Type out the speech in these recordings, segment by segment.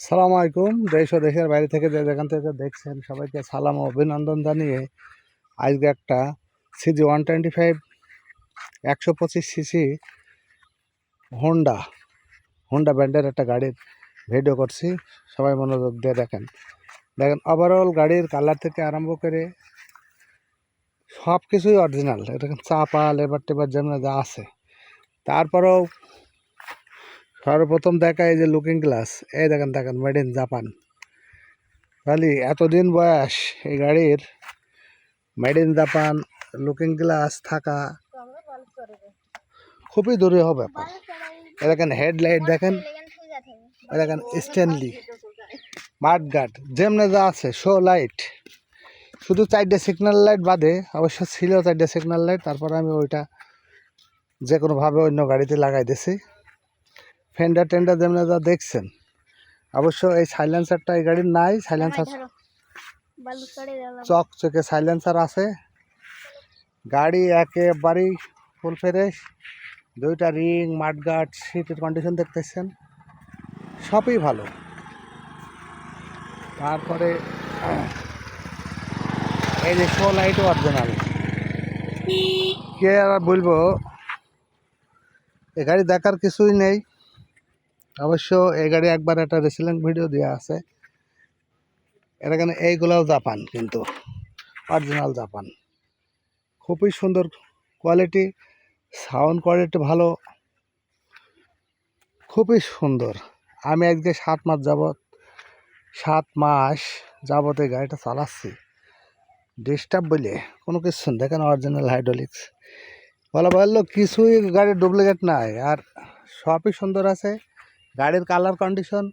সালাম আলাইকুম। দেশ ও দেশের বাইরে থেকে যে যেখান থেকে দেখছেন সবাইকে সালাম ও অভিনন্দন জানিয়ে আজকে একটা সিজি 125 125 সিসি হোন্ডা হোন্ডা ব্র্যান্ডের একটা গাড়ির ভিডিও করছি। সবাই মনোযোগ দিয়ে দেখেন। ওভারঅল গাড়ির কালার থেকে আরম্ভ করে সব কিছুই অরিজিনাল। এটা চাপা লেবার টেবার যেমন যা আছে, তারপরেও সর্বপ্রথম দেখা এই যে লুকিং গ্লাস, এই দেখেন দেখেন মেড ইন জাপান। তাহলে এতদিন বয়স এই গাড়ির, made in Japan looking glass থাকা খুবই দূরে হবে ব্যাপার। দেখেন হেডলাইট দেখেন, দেখেন স্ট্যানলি মাঠ গার্ড যেমনে যা আছে, শো লাইট, শুধু 4টে সিগন্যাল লাইট বাদে, অবশ্য ছিল 4টে সিগন্যাল লাইট, তারপরে আমি ওইটা যে কোনোভাবে অন্য গাড়িতে লাগাই দিছি। ফেন্ডার টেন্ডার যেমনে যা দেখছেন, অবশ্য এই সাইলেন্সারটা এই গাড়ির নাই। সাইলেন্সার চকচকে সাইলেন্সার আছে। গাড়ি একেবারেই ফুল ফ্রেশ, 2টা রিং, মাঠগার্ড, সিটের কন্ডিশন দেখতেছেন, সবই ভালো। তারপরে এই যে শো লাইটও অরিজিনাল। কে আর বলবো, এ গাড়ি দেখার কিছুই নেই। অবশ্য এই গাড়ি একবার একটা রেসিলিং ভিডিও দেওয়া আছে। এটা কেন এইগুলাও জাপান, কিন্তু অরিজিনাল জাপান। খুবই সুন্দর কোয়ালিটি, সাউন্ড কোয়ালিটি ভালো, খুবই সুন্দর। আমি আজকে 7 মাস যাবত এই গাড়িটা চালাচ্ছি। ডিস্টার্ব বলে কোনো কিছু দেখেন, অরিজিনাল হাইড্রোলিক্স বলা বললো, কিছুই গাড়ির ডুপ্লিকেট নাই, আর সবই সুন্দর আছে। গাড়ির কালার কন্ডিশন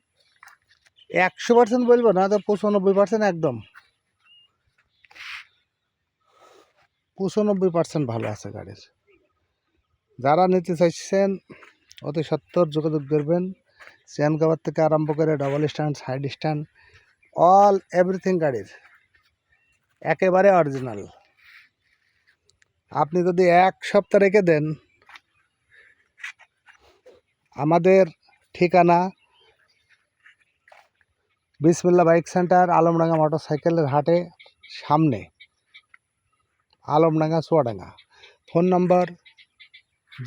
100% বলবো না তো 95%, একদম 95% ভালো আছে গাড়ির। যারা নিতে চাইছেন অতি সত্বর যোগাযোগ করবেন। চেন কভার থেকে আরম্ভ করে double stand, side stand, all everything গাড়ির একেবারে অরিজিনাল। আপনি যদি 1 সপ্তাহ রেখে দেন, আমাদের ঠিকানা বিসমিল্লাহ বাইক সেন্টার, আলমডাঙ্গা মোটরসাইকেলের হাটে সামনে, আলমডাঙ্গা চুয়াডাঙ্গা। ফোন নম্বর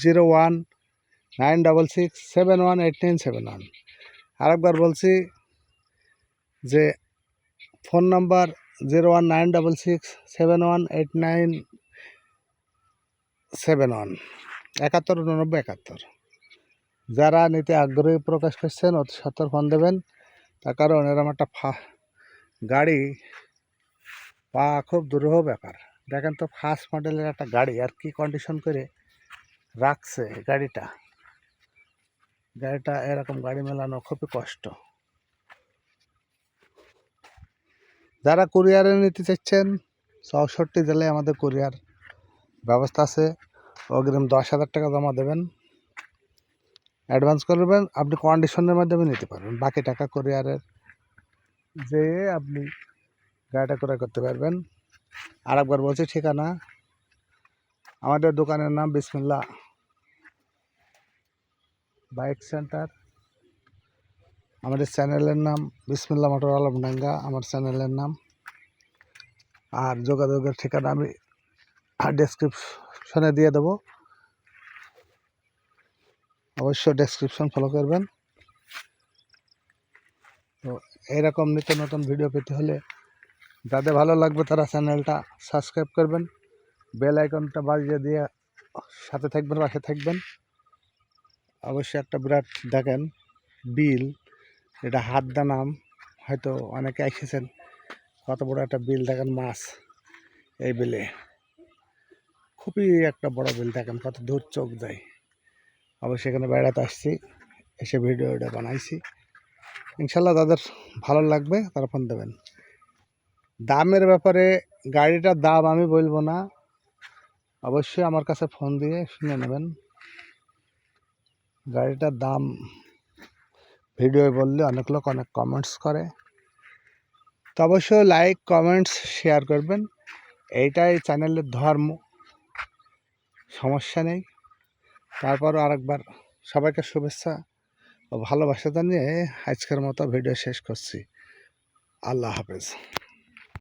0196671891। আরেকবার বলছি যে ফোন নম্বর 0196671891, 719971। যারা নিতে আগ্রহী প্রকাশ করছেন অতি সত্বর ফোন দেবেন। তার কারণ এরকম একটা গাড়ি পাওয়া খুব দুরূহ ব্যাপার। দেখেন তো, ফার্স্ট মডেলের একটা গাড়ি আর কি কন্ডিশন করে রাখছে গাড়িটা। এরকম গাড়ি মেলানো খুবই কষ্ট। যারা কুরিয়ারে নিতে চাচ্ছেন, 64 জেলায় আমাদের কুরিয়ার ব্যবস্থা আছে। অগ্রিম 10,000 টাকা জমা দেবেন, অ্যাডভান্স করবেন, আপনি কন্ডিশনের মাধ্যমে নিতে পারবেন। বাকি টাকা কুরিয়ারের যেয়ে আপনি গাড়িটা ক্রয় করতে পারবেন। আরেকবার বলছি ঠিকানা, আমাদের দোকানের নাম বিসমিল্লাহ বাইক সেন্টার, আমাদের চ্যানেলের নাম বিসমিল্লাহ মোটর আলমডাঙ্গা আমার চ্যানেলের নাম। আর যোগাযোগের ঠিকানা আমি ডেসক্রিপশনে দিয়ে দেবো, অবশ্যই ডেসক্রিপশন ফলো করবেন। তো এইরকম নিত্য নতুন ভিডিও পেতে হলে যাদের ভালো লাগবে তারা চ্যানেলটা সাবস্ক্রাইব করবেন, বেল আইকনটা বাজিয়ে দিয়ে সাথে থাকবেন, পাশে থাকবেন। অবশ্যই একটা বিরাট দেখেন বিল, এটা হাতদা নাম, হয়তো অনেকে এসেছেন। কত বড় একটা বিল দেখেন, মাছ এই বিলে, খুবই একটা বড় বিল, দেখেন কত দূর চোখ যায়। অবশ্যই এখানে বেড়াতে আসছি, এসে ভিডিওটা বানাইছি। ইনশাল্লাহ যাদের ভালো লাগবে তারা ফোন দেবেন। দামের ব্যাপারে গাড়িটার দাম আমি বলবো না, অবশ্যই আমার কাছে ফোন দিয়ে শুনে নেবেন। গাড়িটার দাম ভিডিও বললে অনেক লোক অনেক কমেন্টস করে, তো অবশ্যই লাইক কমেন্টস শেয়ার করবেন। এইটাই চ্যানেলের ধর্ম, সমস্যা নেই। তারপরও আরেকবার সবাইকে শুভেচ্ছা ও ভালোবাসা জানিয়ে আজকের মতো ভিডিও শেষ করছি। আল্লাহ হাফেজ।